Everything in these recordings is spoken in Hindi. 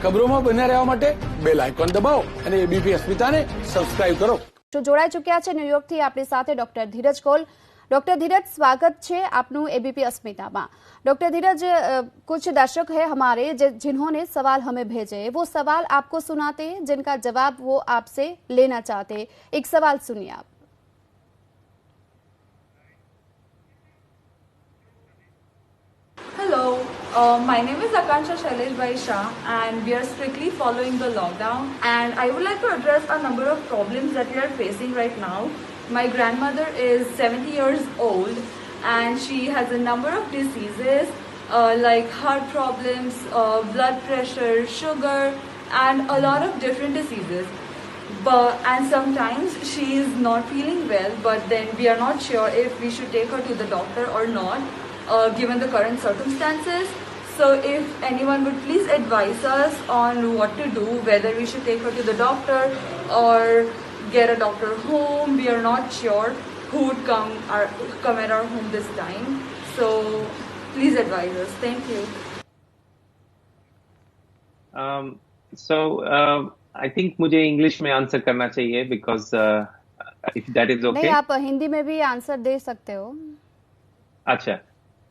ખબરોમાં બન્યા રહેવા માટે બેલ આઇકોન દબાવો અને એબીપી અસ્મિતાને સબસ્ક્રાઇબ કરો. જોડાઈ ચૂક્યા છે ન્યુયોર્કથી આપણી સાથે ડોક્ટર ધીરજ કોલ. डॉक्टर धीरज, स्वागत है आपनु एबीपी अस्मिता में. डॉक्टर धीरज, कुछ दर्शक है हमारे जिन्होंने सवाल हमें भेजे, वो सवाल आपको सुनाते हैं जिनका जवाब वो आपसे लेना चाहते हैं. एक सवाल सुनिए आप. Hello, my name is Akansha Shailesh Bhai Shah and we are strictly following the lockdown, and I would like to address a number of problems that we are facing right now. My grandmother is 70 years old and she has a number of diseases like heart problems, blood pressure, sugar, and a lot of different diseases. And sometimes she is not feeling well, but then we are not sure if we should take her to the doctor or not, given the current circumstances. So if anyone would please advise us on what to do, whether we should take her to the doctor or get a doctor home. We are not sure who would come at our home this time. So please advise us. Thank you. I think मुझे इंग्लिश में आंसर करना चाहिए because if that is okay. नहीं, आप हिंदी में भी आंसर दे सकते हो. अच्छा,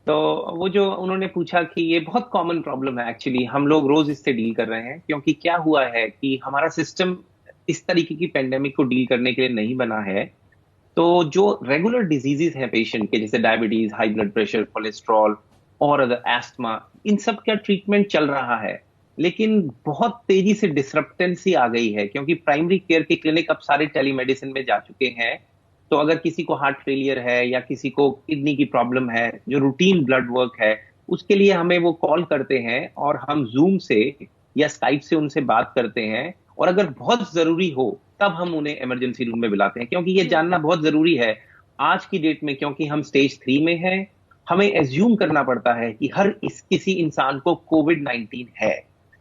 तो वो जो उन्होंने पूछा कि ये बहुत कॉमन प्रॉब्लम है, एक्चुअली हम लोग रोज इससे डील कर रहे हैं, क्योंकि क्या हुआ है कि हमारा सिस्टम इस तरीके की पेंडेमिक को डील करने के लिए नहीं बना है. तो जो रेगुलर डिजीजेस हैं पेशेंट के, जैसे diabetes, high blood pressure, cholesterol और अदर एस्थमा, इन सब का ट्रीटमेंट चल रहा है, लेकिन बहुत तेजी से डिसरप्टेंसी आ गई है, क्योंकि प्राइमरी केयर के क्लिनिक अब सारे टेलीमेडिसिन में जा चुके हैं. तो अगर किसी को हार्ट फेलियर है या किसी को किडनी की प्रॉब्लम है, जो रूटीन ब्लड वर्क है, उसके लिए हमें वो कॉल करते हैं और हम जूम से या स्काइप से उनसे बात करते हैं, और अगर बहुत जरूरी हो तब हम उन्हें इमरजेंसी रूम में बुलाते हैं. क्योंकि ये जानना बहुत जरूरी है आज की डेट में, क्योंकि हम स्टेज 3 में हैं, हमें एज्यूम करना पड़ता है कि किसी इंसान को कोविड-19 है,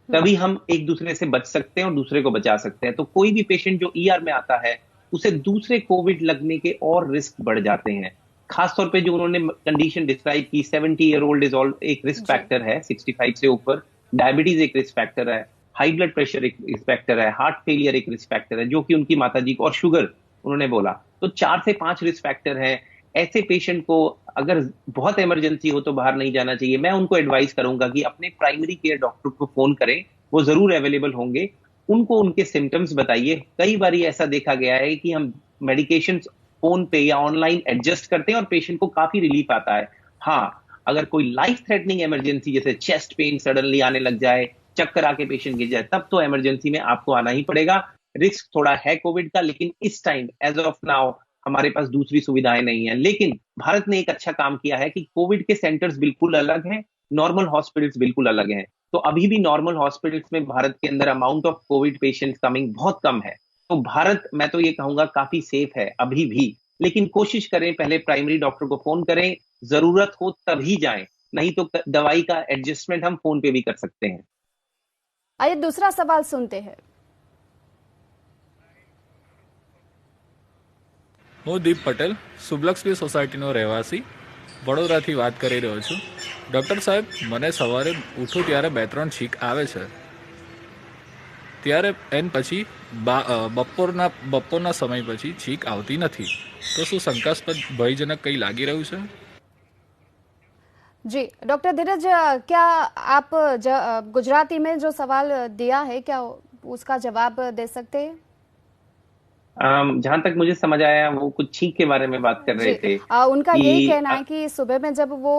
तभी हम एक दूसरे से बच सकते हैं और दूसरे को बचा सकते हैं. तो कोई भी पेशेंट जो ईआर में आता है, उसे दूसरे कोविड लगने के और रिस्क बढ़ जाते हैं. खासतौर पे जो उन्होंने कंडीशन डिस्क्राइब की, 70 ईयर ओल्ड इज ऑल एक रिस्क फैक्टर है, 65 से ऊपर, डायबिटीज एक रिस्क फैक्टर है, हाई ब्लड प्रेशर एक रिस्क फैक्टर है, हार्ट फेलियर एक रिस्क फैक्टर है, जो कि उनकी माताजी को, और शुगर उन्होंने बोला. तो 4 से 5 रिस्क फैक्टर हैं. ऐसे पेशेंट को अगर बहुत इमरजेंसी हो तो बाहर नहीं जाना चाहिए. मैं उनको एडवाइस करूंगा कि अपने प्राइमरी केयर डॉक्टर को फोन करें, वो जरूर अवेलेबल होंगे. उनको उनके सिम्टम्स बताइए. कई बार ऐसा देखा गया है कि हम मेडिकेशन फोन पे या ऑनलाइन एडजस्ट करते हैं और पेशेंट को काफी रिलीफ आता है. हाँ, अगर कोई लाइफ थ्रेटनिंग इमरजेंसी जैसे चेस्ट पेन सडनली आने लग जाए, चक्कर आके पेशेंट गिर जाए, तब तो इमरजेंसी में आपको आना ही पड़ेगा. रिस्क थोड़ा है कोविड का, लेकिन इस टाइम एज ऑफ नाउ हमारे पास दूसरी सुविधाएं नहीं है. लेकिन भारत ने एक अच्छा काम किया है कि कोविड के सेंटर्स बिल्कुल अलग हैं, नॉर्मल हॉस्पिटल्स बिल्कुल अलग हैं. तो अभी भी नॉर्मल हॉस्पिटल्स में भारत के अंदर amount of Covid patients coming बहुत कम है. तो भारत, मैं तो ये कहूंगा, काफी सेफ है अभी भी. लेकिन कोशिश करें, पहले प्राइमरी डॉक्टर को फोन करें, जरूरत हो तभी जाएं, नहीं तो दवाई का एडजस्टमेंट हम फोन पे भी कर सकते हैं. आइए दूसरा सवाल सुनते हैं. હું દીપ પટેલ, શુભલક્ષ્મી સોસાયટીનો રહેવાસી, વડોદરાથી વાત કરી રહ્યો છું. ડૉક્ટર સાહેબ, મને સવારે ઉઠું ત્યારે 2-3 છીંક આવે છે, ત્યારે એન પછી બપોરના સમય પછી છીંક આવતી નથી. તો શું શંકાસ્પદ ભયજનક કંઈ લાગી રહ્યું છે? जी डॉक्टर धीरज, क्या आप गुजराती में जो सवाल दिया है, क्या उसका जवाब दे सकते हैं? जहां तक मुझे समझ आया, वो कुछ छींक के बारे में बात कर रहे थे. उनका यही कहना है कि सुबह में जब वो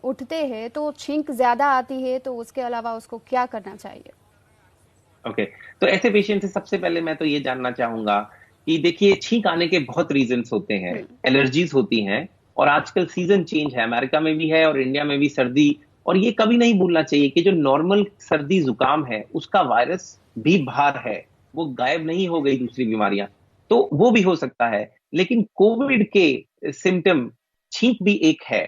उठते हैं तो छींक ज्यादा आती है, तो उसके अलावा उसको क्या करना चाहिए? ओके, तो ऐसे पेशेंट से सबसे पहले मैं तो ये जानना चाहूंगा कि देखिए, छींक आने के बहुत रीजंस होते हैं. एलर्जीज होती हैं, और आजकल सीजन चेंज है, अमेरिका में भी है और इंडिया में भी सर्दी. और ये कभी नहीं भूलना चाहिए कि जो नॉर्मल सर्दी जुकाम है, उसका वायरस भी बाहर है, वो गायब नहीं हो गई दूसरी बीमारियां, तो वो भी हो सकता है. लेकिन कोविड के सिम्टम, छींक भी एक है,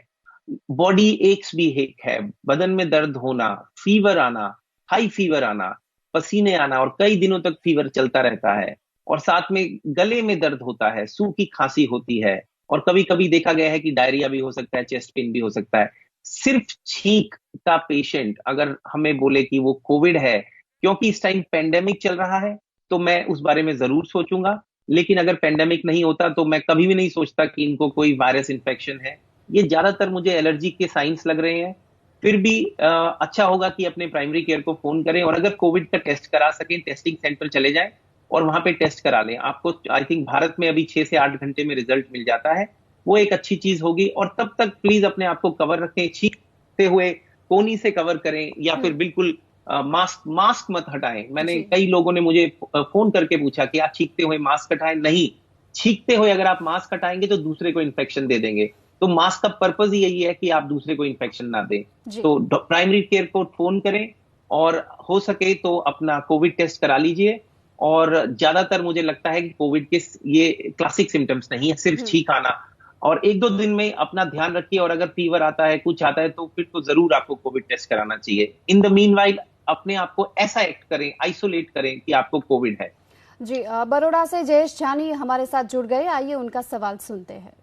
बॉडी एक्स भी एक है, बदन में दर्द होना, फीवर आना, हाई फीवर आना, पसीने आना, और कई दिनों तक फीवर चलता रहता है, और साथ में गले में दर्द होता है, सूखी खांसी होती है, और कभी कभी देखा गया है कि डायरिया भी हो सकता है, चेस्ट पेन भी हो सकता है. सिर्फ छींक का पेशेंट अगर हमें बोले कि वो कोविड है, क्योंकि इस टाइम पेंडेमिक चल रहा है, तो मैं उस बारे में जरूर सोचूंगा। लेकिन अगर पेंडेमिक नहीं होता तो मैं कभी भी नहीं सोचता कि इनको कोई वायरस इन्फेक्शन है। ये ज्यादातर मुझे एलर्जी के साइंस लग रहे हैं। फिर भी अच्छा होगा कि अपने प्राइमरी केयर को फोन करें, और अगर कोविड का टेस्ट करा सकें, टेस्टिंग सेंटर चले जाएं और वहां पे टेस्ट करा लें। आपको आई थिंक भारत में अभी 6 से 8 घंटे में रिजल्ट मिल जाता है, वो एक अच्छी चीज होगी। और तब तक प्लीज अपने आप को कवर रखें, छींकते हुए कोनी से कवर करें, या फिर बिल्कुल मास्क मत हटाएं। मैंने कई लोगों ने मुझे फोन करके पूछा कि आप छींकते हुए मास्क हटाएं। नहीं, छींकते हुए अगर आप मास्क हटाएंगे तो दूसरे को इन्फेक्शन दे देंगे। तो मास्क का पर्पज ही यही है कि आप दूसरे को इन्फेक्शन ना दें। तो प्राइमरी केयर को फोन करें, और हो सके तो अपना कोविड टेस्ट करा लीजिए। और ज्यादातर मुझे लगता है कि कोविड के ये क्लासिक सिम्टम्स नहीं है, सिर्फ छींक आना। और 1-2 दिन में अपना ध्यान रखिए, और अगर फीवर आता है, कुछ आता है, तो फिर तो जरूर आपको कोविड टेस्ट कराना चाहिए। इन द मीनवाइल अपने आप को ऐसा एक्ट करें, आइसोलेट करें कि आपको कोविड है। जी, बड़ौदा से जयेश जानी हमारे साथ जुड़ गए, आइए उनका सवाल सुनते हैं।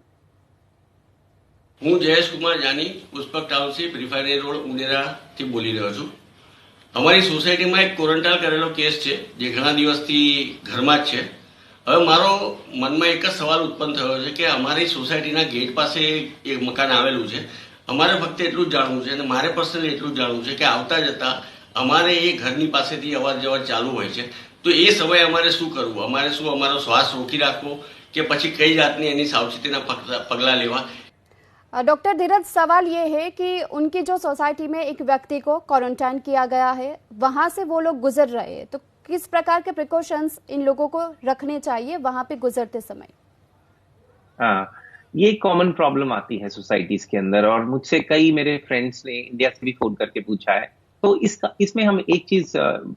હું Jayesh Kumar Jani Pushpak township refinery road ઉનેરાથી બોલી રહ્યો છું। અમારી સોસાયટીમાં એક ક્વોરન્ટાઇન કરેલો કેસ છે જે ઘણા દિવસથી ઘરમાં જ છે। હવે મારો મનમાં એક જ સવાલ ઉત્પન્ન થયો છે કે અમારી સોસાયટીના ગેટ પાસે એક મકાન આવેલું છે। અમારે ફક્ત એટલું જ જાણવું છે, અને મારે પર્સનલી એટલું જ જાણવું છે કે આવતા જતા અમારે એ ઘરની પાસેથી અવર જવર ચાલુ હોય છે, તો એ સમયે અમારે શું કરવું? અમારે શું અમારો શ્વાસ રોકી રાખવો કે પછી કઈ જાતની એની સાવચેતીના પગલાં લેવા? डॉक्टर धीरज, सवाल ये है कि उनकी जो सोसाइटी में एक व्यक्ति को क्वारंटाइन किया गया है, वहां से वो लोग गुजर रहे हैं, तो किस प्रकार के प्रिकॉशंस इन लोगों को रखने चाहिए वहां पे गुजरते समय? हाँ, ये कॉमन प्रॉब्लम आती है सोसाइटीज के अंदर, और मुझसे कई मेरे फ्रेंड्स ने इंडिया से भी फोन करके पूछा है। तो इसमें हम एक चीज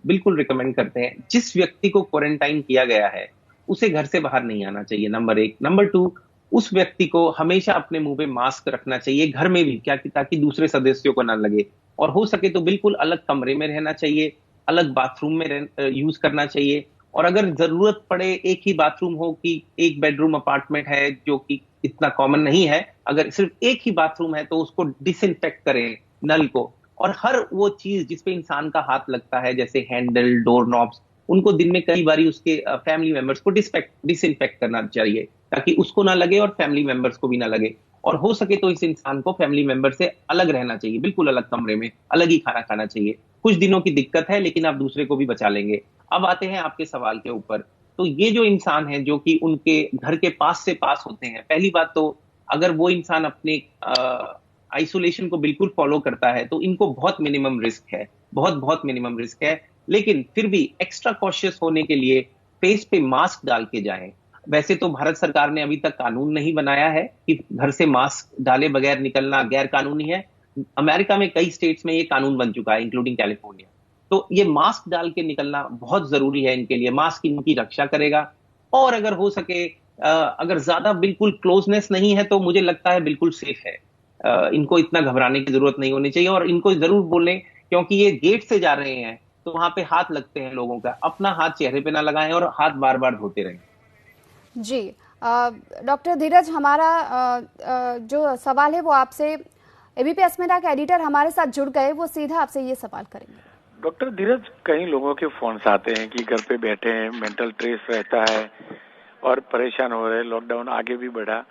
बिल्कुल रिकमेंड करते हैं, जिस व्यक्ति को क्वारंटाइन किया गया है उसे घर से बाहर नहीं आना चाहिए, नंबर 1। नंबर 2, उस व्यक्ति को हमेशा अपने मुंह पे मास्क रखना चाहिए, घर में भी, क्या कि ताकि दूसरे सदस्यों को ना लगे। और हो सके तो बिल्कुल अलग कमरे में रहना चाहिए, अलग बाथरूम में यूज करना चाहिए। और अगर जरूरत पड़े, एक ही बाथरूम हो, कि एक बेडरूम अपार्टमेंट है जो कि इतना कॉमन नहीं है, अगर सिर्फ एक ही बाथरूम है तो उसको डिसइंफेक्ट करें नल को। और हर वो चीज जिसपे इंसान का हाथ लगता है, जैसे हैंडल, डोर नॉब्स, उनको दिन में कई बार उसके फैमिली मेंबर्स को डिसइंफेक्ट करना चाहिए, ताकि उसको ना लगे और फैमिली मेंबर्स को भी ना लगे। और हो सके तो इस इंसान को फैमिली मेंबर से अलग रहना चाहिए, बिल्कुल अलग कमरे में, अलग ही खाना खाना चाहिए। कुछ दिनों की दिक्कत है, लेकिन आप दूसरे को भी बचा लेंगे। अब आते हैं आपके सवाल के ऊपर। तो ये जो इंसान है जो कि उनके घर के पास से पास होते हैं, पहली बात तो अगर वो इंसान अपने आइसोलेशन को बिल्कुल फॉलो करता है तो इनको बहुत मिनिमम रिस्क है, बहुत मिनिमम रिस्क है। लेकिन फिर भी एक्स्ट्रा कॉशियस होने के लिए फेस पे मास्क डाल के जाएं। वैसे तो भारत सरकार ने अभी तक कानून नहीं बनाया है कि घर से मास्क डाले बगैर निकलना गैर कानूनी है। अमेरिका में कई स्टेट्स में ये कानून बन चुका है, इंक्लूडिंग कैलिफोर्निया। तो ये मास्क डाल के निकलना बहुत जरूरी है इनके लिए, मास्क इनकी रक्षा करेगा। और अगर हो सके, अगर ज्यादा बिल्कुल क्लोजनेस नहीं है तो मुझे लगता है बिल्कुल सेफ है। इनको इतना घबराने की जरूरत नहीं होनी चाहिए। और इनको जरूर बोलें, क्योंकि ये गेट से जा रहे हैं तो वहां पे हाथ लगते हैं लोगों का, अपना हाथ चेहरे पे ना लगाएं और हाथ बार बार धोते रहें। जी, डॉक्टर धीरज, हमारा जो सवाल है वो आपसे, एबीपी अस्मिता के एडिटर हमारे साथ जुड़ गए, वो सीधा आपसे ये सवाल करेंगे। डॉक्टर धीरज, कई लोगों के फोन्स आते हैं कि घर पे बैठे हैं, मेंटल स्ट्रेस रहता है और परेशान हो रहे हैं, लॉकडाउन आगे भी बढ़ा,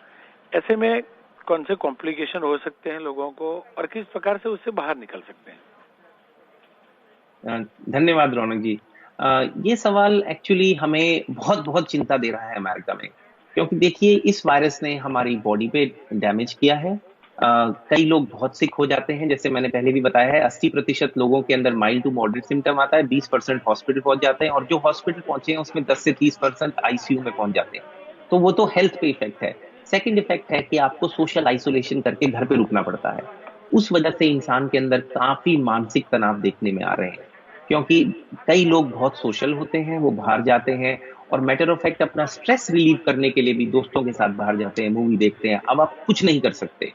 ऐसे में कौन से कॉम्प्लिकेशन हो सकते हैं लोगों को और किस प्रकार से उससे बाहर निकल सकते हैं? धन्यवाद रौनक जी। ये सवाल एक्चुअली हमें बहुत चिंता दे रहा है अमेरिका में, क्योंकि देखिए इस वायरस ने हमारी बॉडी पे डैमेज किया है। कई लोग बहुत सिक हो जाते हैं, जैसे मैंने पहले भी बताया है, 80% लोगों के अंदर माइल्ड टू मॉडरेट सिम्टम आता है, 20% हॉस्पिटल पहुंच जाते हैं, और जो हॉस्पिटल पहुंचे हैं उसमें 10 से 30% आईसीयू में पहुंच जाते हैं। तो वो तो हेल्थ पे इफेक्ट है। सेकेंड इफेक्ट है कि आपको सोशल आइसोलेशन करके घर पे रुकना पड़ता है। उस वजह से इंसान के अंदर काफी मानसिक तनाव देखने में आ रहे हैं, क्योंकि कई लोग बहुत सोशल होते हैं, वो बाहर जाते हैं और मैटर ऑफ फैक्ट अपना स्ट्रेस रिलीव करने के लिए भी दोस्तों के साथ बाहर जाते हैं, मूवी देखते हैं। अब आप कुछ नहीं कर सकते।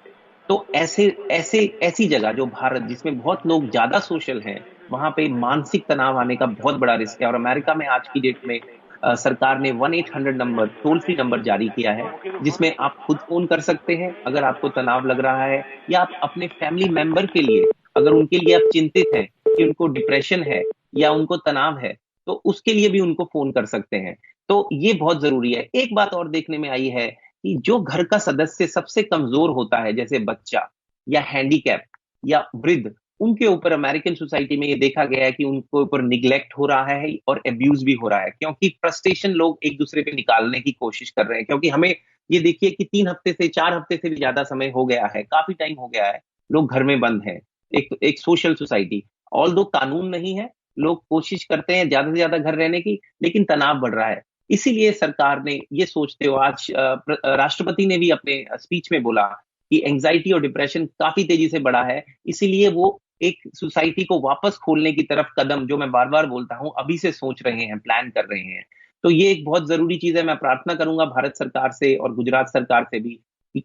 तो ऐसी जगह जो भारत, जिसमें बहुत लोग ज्यादा सोशल हैं, वहां पे मानसिक तनाव आने का बहुत बड़ा रिस्क है। और अमेरिका में आज की डेट में सरकार ने 1-800 नंबर, टोल फ्री नंबर जारी किया है, जिसमें आप खुद फोन कर सकते हैं अगर आपको तनाव लग रहा है, या आप अपने फैमिली मेंबर के लिए, अगर उनके लिए आप चिंतित हैं कि उनको डिप्रेशन है, या उनको तनाव है, तो उसके लिए भी उनको फोन कर सकते हैं। तो ये बहुत जरूरी है। एक बात और देखने में आई है कि जो घर का सदस्य सबसे कमजोर होता है, जैसे बच्चा या हैंडीकैप या वृद्ध, उनके ऊपर अमेरिकन सोसाइटी में ये देखा गया है कि उनके ऊपर निग्लेक्ट हो रहा है और अब्यूज भी हो रहा है, क्योंकि फ्रस्ट्रेशन लोग एक दूसरे पे निकालने की कोशिश कर रहे हैं। क्योंकि हमें ये देखिए कि 3 हफ्ते से 4 हफ्ते से भी ज्यादा समय हो गया है, काफी टाइम हो गया है, लोग घर में बंद हैं। एक सोशल सोसाइटी, ऑल्दो कानून नहीं है, लोग कोशिश करते हैं ज्यादा से ज्यादा घर रहने की, लेकिन तनाव बढ़ रहा है। इसीलिए सरकार ने ये सोचते हुए आज राष्ट्रपति ने भी अपने स्पीच में बोला कि एंजाइटी और डिप्रेशन काफी तेजी से बढ़ा है, इसीलिए वो एक सोसाइटी को वापस खोलने की तरफ कदम, जो मैं बार बार बोलता हूं, अभी से सोच रहे हैं, प्लान कर रहे हैं। तो ये एक बहुत जरूरी चीज है। मैं प्रार्थना करूंगा भारत सरकार से और गुजरात सरकार से भी कि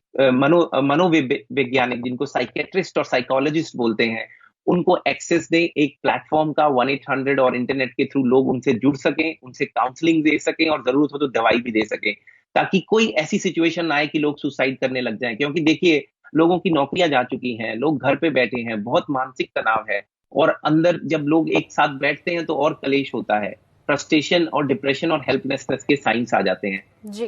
मनोवैज्ञानिक, जिनको साइकेट्रिस्ट और साइकोलॉजिस्ट बोलते हैं, उनको एक्सेस दें एक प्लेटफॉर्म का, 1-800 और इंटरनेट के थ्रू लोग उनसे जुड़ सकें, उनसे काउंसलिंग दे सकें और जरूरत हो तो दवाई भी दे सकें, ताकि कोई ऐसी सिचुएशन ना आए कि लोग सुसाइड करने लग जाएं। क्योंकि देखिए, लोगों की नौकरियां जा चुकी हैं, लोग घर पे बैठे हैं, बहुत मानसिक तनाव है, और अंदर जब लोग एक साथ बैठते हैं तो और कलेश होता है। फ्रस्ट्रेशन और डिप्रेशन और हेल्पलेसनेस के साइंस आ जाते हैं। जी।